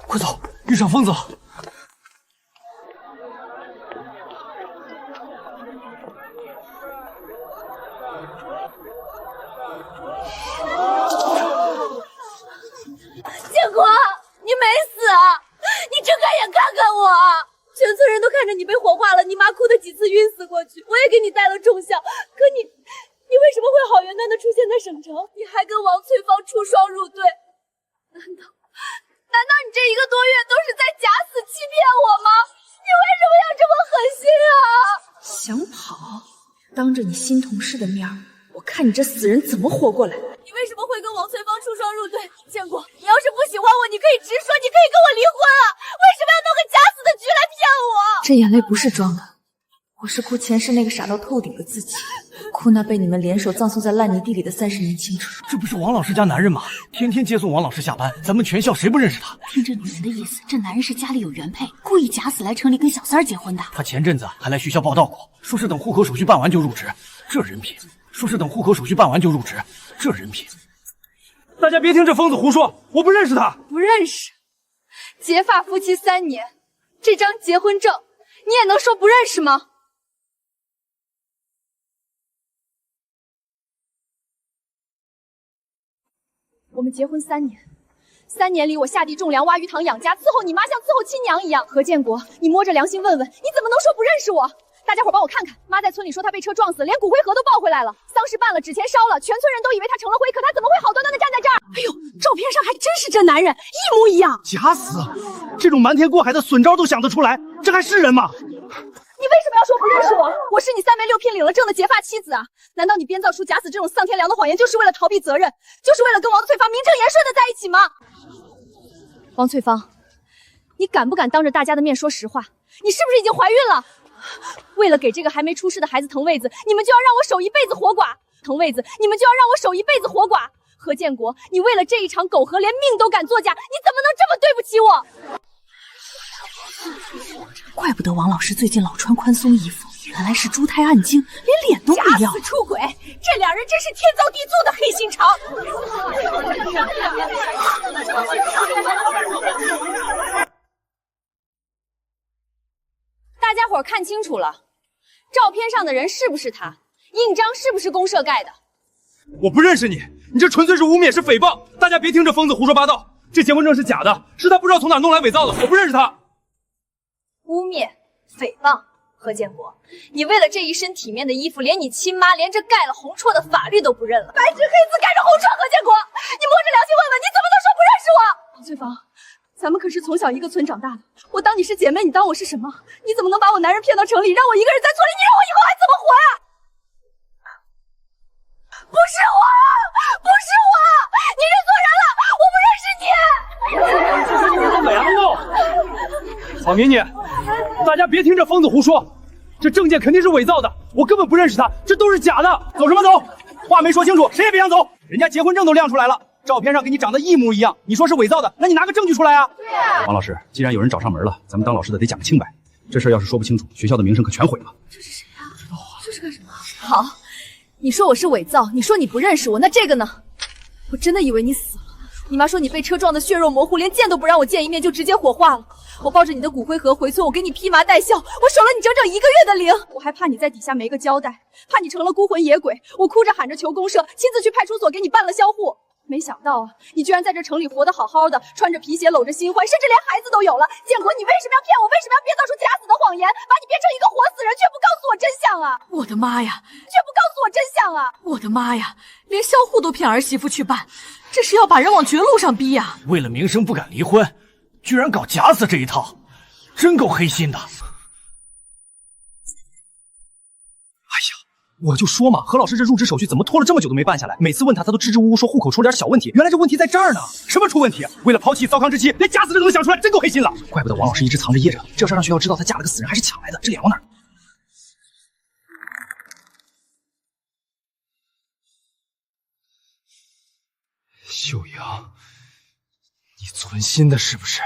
快走，遇上疯子了！建国，你没死啊！你睁开眼看看我！全村人都看着你被火化了，你妈哭得几次晕死过去，我也给你带了重孝。可你为什么会好端端的出现在省城？你还跟王翠芳出双入对，难道你这1个多月都是在假死欺骗我吗？你为什么要这么狠心啊？想跑？当着你新同事的面，我看你这死人怎么活过来！你为什么会跟王翠芳出双入对？建国，你要是不喜欢我，你可以直说，你可以跟我离婚啊！为什么要弄个假死的局来骗我？这眼泪不是装的，我是哭前世那个傻到透顶的自己，哭那被你们联手葬送在烂泥地里的30年青春。这不是王老师家男人吗？天天接送王老师下班，咱们全校谁不认识他？听这女人的意思，这男人是家里有原配，故意假死来城里跟小三儿结婚的。他前阵子还来学校报道过，说是等户口手续办完就入职，这人品。大家别听这疯子胡说，我不认识他。不认识？结发夫妻3年，这张结婚证你也能说不认识吗？我们结婚3年，3年里我下地种粮、挖鱼塘养家，伺候你妈像伺候亲娘一样。何建国，你摸着良心问问，你怎么能说不认识我？大家伙帮我看看，妈在村里说她被车撞死，连骨灰盒都抱回来了，丧事办了，纸钱烧了，全村人都以为她成了灰，可她怎么会好端端的站在这儿？哎呦，照片上还真是这男人，一模一样。假死，这种瞒天过海的损招都想得出来，这还是人吗？你为什么要说不认识我？我是你3媒6聘领了证的结发妻子啊！难道你编造出假死这种丧天良的谎言，就是为了逃避责任，就是为了跟王翠芳名正言顺的在一起吗？王翠芳，你敢不敢当着大家的面说实话？你是不是已经怀孕了？为了给这个还没出世的孩子腾位子，你们就要让我守一辈子活寡。何建国，你为了这一场苟合，连命都敢作假，你怎么能这么对不起我？怪不得王老师最近老穿宽松衣服，原来是猪胎暗经，连脸都不一样。假死出轨，这2人真是天造地筑的黑心肠。大家伙看清楚了，照片上的人是不是他？印章是不是公社盖的？我不认识你，你这纯粹是污蔑，是诽谤！大家别听这疯子胡说八道，这结婚证是假的，是他不知道从哪弄来伪造的，我不认识他。污蔑、诽谤，何建国，你为了这一身体面的衣服，连你亲妈，连这盖了红戳的法律都不认了，白纸黑字盖着红戳。何建国，你摸着良心问问，你怎么能说不认识我？王翠芳，咱们可是从小一个村长大的，我当你是姐妹，你当我是什么？你怎么能把我男人骗到城里，让我一个人在村里？你让我以后还怎么活呀？不是我，不是我，你认错人了，我不认识你。美安诺，草民你，大家别听这疯子胡说，这证件肯定是伪造的，我根本不认识他，这都是假的。走什么走？话没说清楚，谁也别想走。人家结婚证都亮出来了，照片上跟你长得一模一样，你说是伪造的，那你拿个证据出来啊！对啊。王老师，既然有人找上门了，咱们当老师的得讲个清白。这事要是说不清楚，学校的名声可全毁了。这是谁啊？知道啊？这是干什么？好，你说我是伪造，你说你不认识我，那这个呢？我真的以为你死了。你妈说你被车撞得血肉模糊，连见都不让我见一面就直接火化了。我抱着你的骨灰盒回村，我给你披麻戴孝，我守了你整整1个月的灵。我还怕你在底下没个交代，怕你成了孤魂野鬼，我哭着喊着求公社，亲自去派出所给你办了销户。没想到啊，你居然在这城里活得好好的，穿着皮鞋搂着新欢，甚至连孩子都有了。建国，你为什么要骗我？为什么要编造出假死的谎言，把你变成一个活死人，却不告诉我真相啊？我的妈呀！却不告诉我真相啊！我的妈呀！连销户都骗儿媳妇去办，这是要把人往绝路上逼呀！为了名声不敢离婚，居然搞假死这一套，真够黑心的。我就说嘛，何老师这入职手续怎么拖了这么久都没办下来？每次问他，他都支支吾吾说户口出了点小问题。原来这问题在这儿呢！什么出问题？为了抛弃糟糠之妻，连假死这都能想出来，真够黑心了！怪不得王老师一直藏着掖着，这事让学校知道他嫁了个死人，还是抢来的，这脸往哪儿？秀英，你存心的是不是？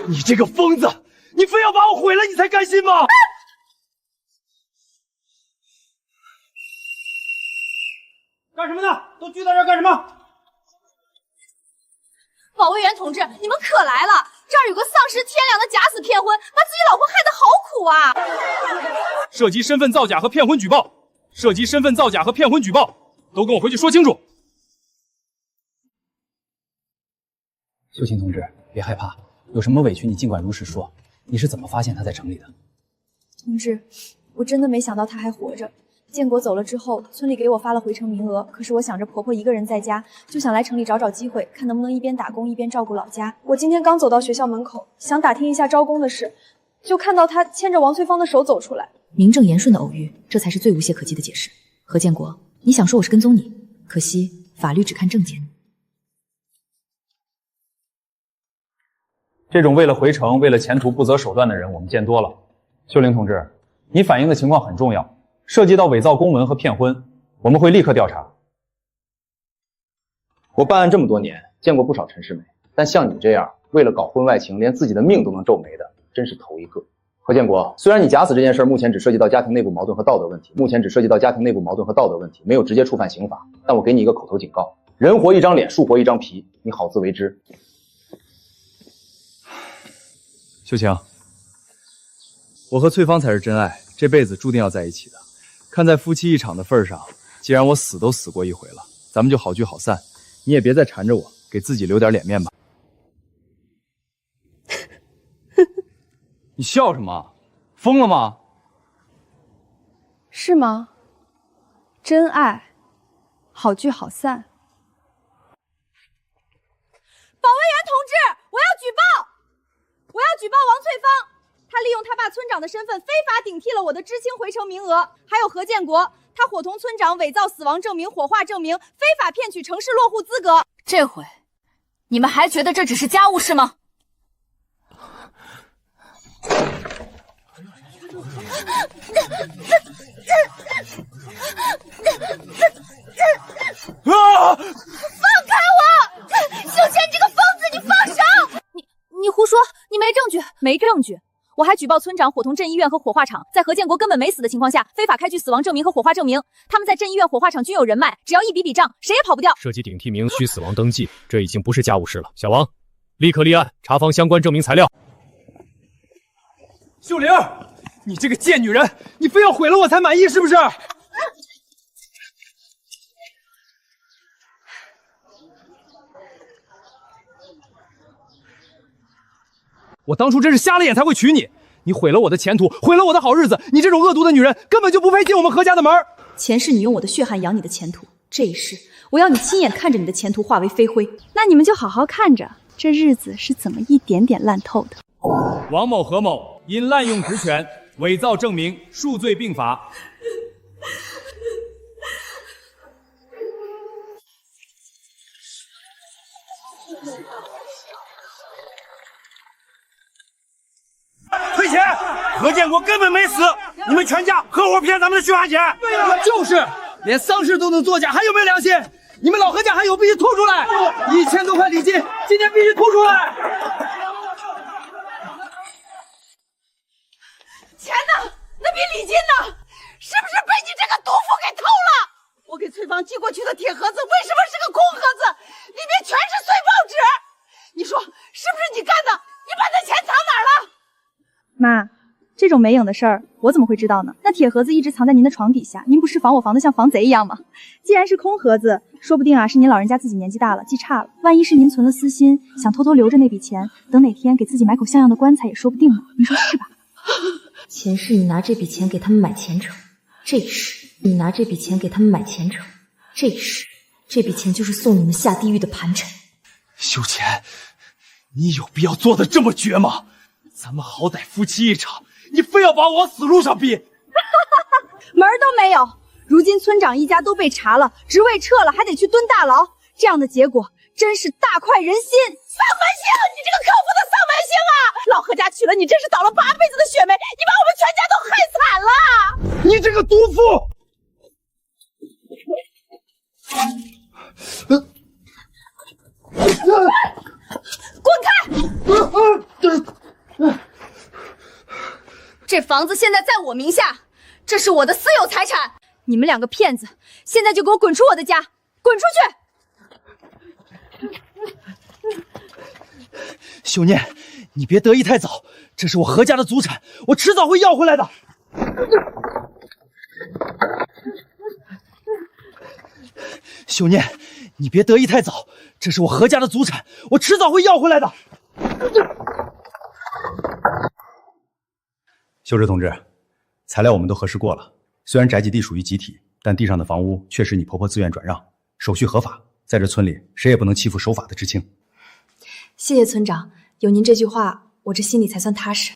你这个疯子，你非要把我毁了，你才甘心吗？干什么呢？都聚在这儿干什么？保卫员同志，你们可来了！这儿有个丧失天良的假死骗婚，把自己老婆害得好苦啊！涉及身份造假和骗婚举报，涉及身份造假和骗婚举报，都跟我回去说清楚。秀琴同志，别害怕，有什么委屈你尽管如实说。你是怎么发现他在城里的？同志，我真的没想到他还活着。建国走了之后，村里给我发了回城名额，可是我想着婆婆一个人在家，就想来城里找找机会，看能不能一边打工一边照顾老家。我今天刚走到学校门口，想打听一下招工的事，就看到他牵着王翠芳的手走出来。名正言顺的偶遇，这才是最无懈可击的解释。何建国，你想说我是跟踪你，可惜法律只看证件。这种为了回城、为了前途不择手段的人，我们见多了。秀玲同志，你反映的情况很重要。涉及到伪造公文和骗婚，我们会立刻调查。我办案这么多年，见过不少陈世美，但像你这样为了搞婚外情，连自己的命都能皱没的，真是头一个。何建国，虽然你假死这件事目前只涉及到家庭内部矛盾和道德问题，没有直接触犯刑法，但我给你一个口头警告：人活一张脸，树活一张皮，你好自为之。秀晴，我和翠芳才是真爱，这辈子注定要在一起的。看在夫妻一场的份上，既然我死都死过一回了，咱们就好聚好散。你也别再缠着我，给自己留点脸面吧。你笑什么？疯了吗？是吗？真爱，好聚好散。保卫员同志，我要举报！我要举报王翠芳。他利用他爸村长的身份非法顶替了我的知青回城名额，还有何建国，他伙同村长伪造死亡证明、火化证明，非法骗取城市落户资格。这回，你们还觉得这只是家务事吗？啊！放开我！秀贤，你这个疯子，你放手！你胡说，你没证据，没证据。我还举报村长伙同镇医院和火化厂，在何建国根本没死的情况下，非法开具死亡证明和火化证明。他们在镇医院、火化厂均有人脉，只要一笔账，谁也跑不掉。涉及顶替名、虚死亡登记，这已经不是家务事了。小王，立刻立案，查封相关证明材料。秀玲，你这个贱女人，你非要毁了我才满意是不是？我当初真是瞎了眼才会娶你，你毁了我的前途，毁了我的好日子。你这种恶毒的女人，根本就不配进我们何家的门。前世你用我的血汗养你的前途，这一世我要你亲眼看着你的前途化为飞灰。那你们就好好看着，这日子是怎么一点点烂透的。王某、何某因滥用职权、伪造证明，数罪并罚。退钱！何建国根本没死，你们全家合伙骗咱们的血汗钱。对呀，就是连丧事都能作假，还有没有良心？你们老何家还有，必须吐出来！1000多块礼金，今天必须吐出来！钱呢？那笔礼金呢？是不是被你这个毒妇给偷了？我给翠芳寄过去的铁盒子为什么是个空盒子？里面全是碎报纸。你说是不是你干的？你把那钱藏哪儿了？妈，这种没影的事儿，我怎么会知道呢？那铁盒子一直藏在您的床底下，您不是防我防得像防贼一样吗？既然是空盒子，说不定是您老人家自己年纪大了记差了，万一是您存了私心，想偷偷留着那笔钱，等哪天给自己买口像样的棺材也说不定呢。您说是吧？前世你拿这笔钱给他们买前程，这一世你拿这笔钱给他们买前程，这一世这笔钱就是送你们下地狱的盘缠。秀钱，你有必要做的这么绝吗？咱们好歹夫妻一场，你非要把我往死路上逼，门儿都没有。如今村长一家都被查了，职位撤了，还得去蹲大牢，这样的结果真是大快人心。丧门星，你这个可恶的丧门星啊！老何家娶了你，真是倒了8辈子的血霉，你把我们全家都害惨了！你这个毒妇！滚开！这房子现在在我名下，这是我的私有财产。你们两个骗子，现在就给我滚出我的家，滚出去！秀念，你别得意太早，这是我何家的祖产，我迟早会要回来的。秀念，你别得意太早，这是我何家的祖产，我迟早会要回来的。秀芝同志，材料我们都核实过了，虽然宅基地属于集体，但地上的房屋确实你婆婆自愿转让，手续合法，在这村里谁也不能欺负守法的知青。谢谢村长，有您这句话，我这心里才算踏实。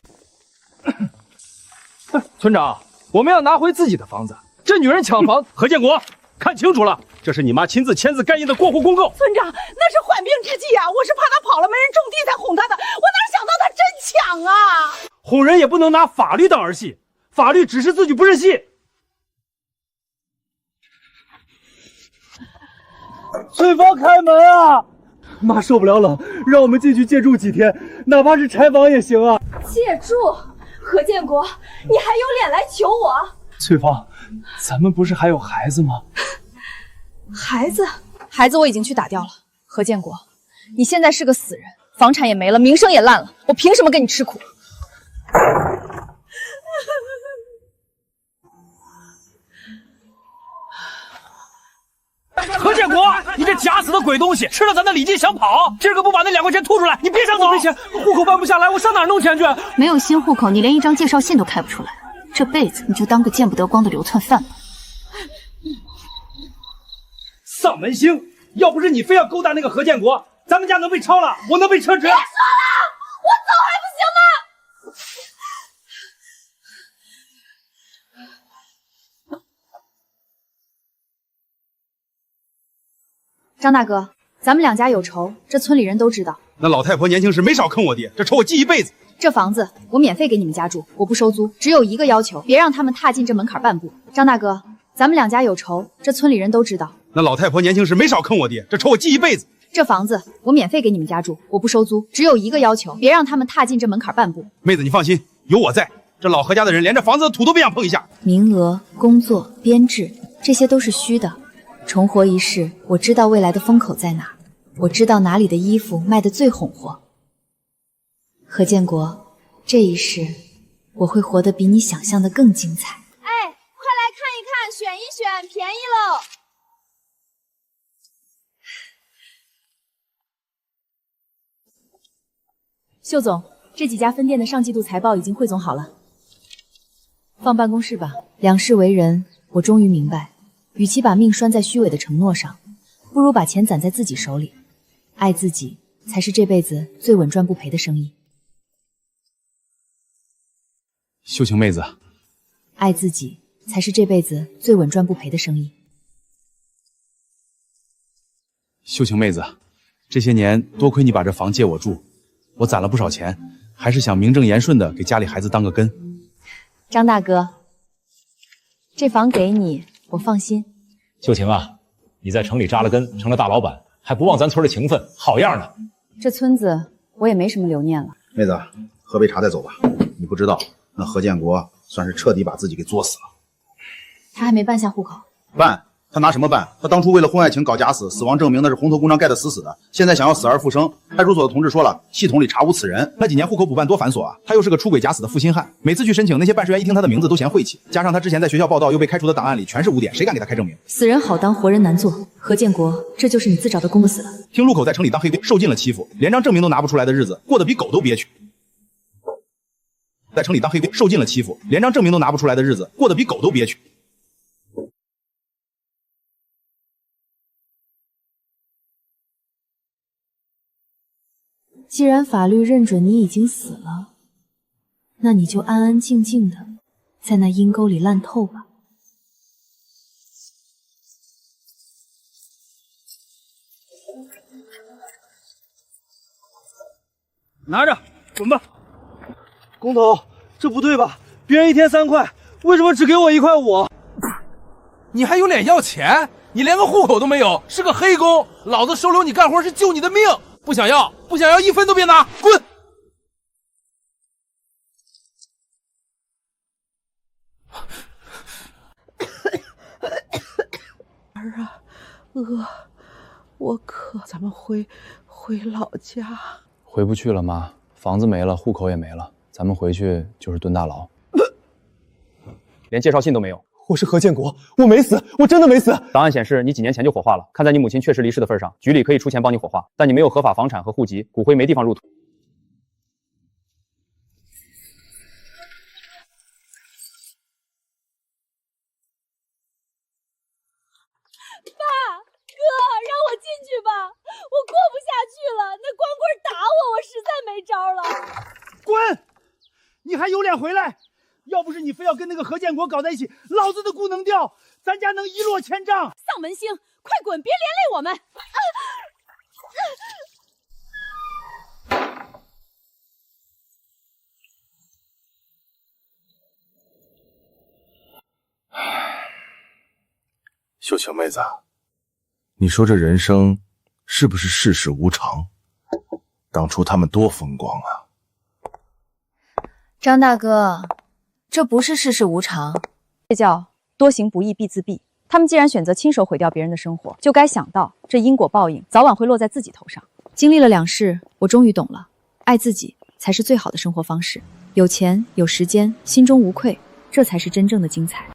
村长，我们要拿回自己的房子，这女人抢房，何建国，看清楚了，这是你妈亲自签字盖印的过户公告。村长，那是缓兵之计啊！我是怕他跑了没人种地才哄他的，我哪想到他真抢啊！哄人也不能拿法律当儿戏，法律只是字据不是戏。翠芳，开门啊！妈受不了冷，让我们进去借住几天，哪怕是柴房也行啊！借住？何建国，你还有脸来求我？翠芳，咱们不是还有孩子吗？孩子我已经去打掉了。何建国，你现在是个死人，房产也没了，名声也烂了，我凭什么跟你吃苦？何建国，你这假死的鬼东西，吃了咱的礼金想跑，今儿个不把那2块钱吐出来，你别想走！没钱，户口办不下来，我上哪儿弄钱去？没有新户口，你连一张介绍信都开不出来，这辈子你就当个见不得光的流窜犯吧。丧门星，要不是你非要勾搭那个何建国，咱们家能被抄了，我能被撤职。别说了，我走还不行吗？张大哥，咱们两家有仇，这村里人都知道。那老太婆年轻时没少坑我爹，这仇我记一辈子。这房子我免费给你们家住，我不收租，只有一个要求，别让他们踏进这门槛半步。张大哥，咱们两家有仇，这村里人都知道。那老太婆年轻时没少坑我爹，这仇我记一辈子。这房子我免费给你们家住，我不收租，只有一个要求，别让他们踏进这门槛半步。妹子，你放心，有我在，这老何家的人连这房子的土都不想碰一下。名额、工作、编制，这些都是虚的。重活一世，我知道未来的风口在哪，我知道哪里的衣服卖得最哄活。何建国，这一世我会活得比你想象的更精彩。哎，快来看一看，选一选，便宜喽！秀总，这几家分店的上季度财报已经汇总好了，放办公室吧。两世为人，我终于明白，与其把命拴在虚伪的承诺上，不如把钱攒在自己手里。爱自己才是这辈子最稳赚不赔的生意。秀晴妹子，爱自己才是这辈子最稳赚不赔的生意。秀晴妹子，这些年多亏你把这房借我住，我攒了不少钱，还是想名正言顺的给家里孩子当个根。张大哥，这房给你，我放心。秀晴啊，你在城里扎了根，成了大老板，还不忘咱村的情分，好样的！这村子我也没什么留念了。妹子，喝杯茶再走吧。你不知道，那何建国算是彻底把自己给作死了。他还没办下户口。办？他拿什么办？他当初为了婚外情搞假死，死亡证明那是红头公章盖得死死的，现在想要死而复生。派出所的同志说了，系统里查无此人。那几年户口补办多繁琐啊！他又是个出轨假死的负心汉，每次去申请，那些办事员一听他的名字都嫌晦气，加上他之前在学校报道又被开除的档案里全是污点，谁敢给他开证明？死人好当，活人难做。何建国，这就是你自找的公死了。听路口在城里当黑工，受尽了欺负，连张证明都拿不出来的日子，过得比狗都憋屈。在城里当黑工，受尽了欺负，连张证明都拿不出来的日子，过得比狗都憋屈。既然法律认准你已经死了，那你就安安静静的在那阴沟里烂透吧。拿着，滚吧。工头，这不对吧？别人1天3块，为什么只给我1块5？你还有脸要钱？你连个户口都没有，是个黑工！老子收留你干活是救你的命，不想要1分都别拿，滚！儿啊，饿，我渴，咱们回老家。回不去了，妈，房子没了，户口也没了，咱们回去就是蹲大牢。连介绍信都没有。我是何建国，我没死，我真的没死。档案显示你几年前就火化了，看在你母亲确实离世的份上，局里可以出钱帮你火化，但你没有合法房产和户籍，骨灰没地方入土。爸，哥，让我进去吧，我过不下去了。那光棍打我，我实在没招了。滚！你还有脸回来？要不是你非要跟那个何建国搞在一起，老子的姑能掉，咱家能一落千丈。丧门星，快滚，别连累我们！秀晴妹子，你说这人生是不是世事无常？当初他们多风光啊！张大哥，这不是世事无常，这叫多行不义必自毙。他们既然选择亲手毁掉别人的生活，就该想到这因果报应早晚会落在自己头上。经历了2世，我终于懂了，爱自己才是最好的生活方式。有钱有时间，心中无愧，这才是真正的精彩。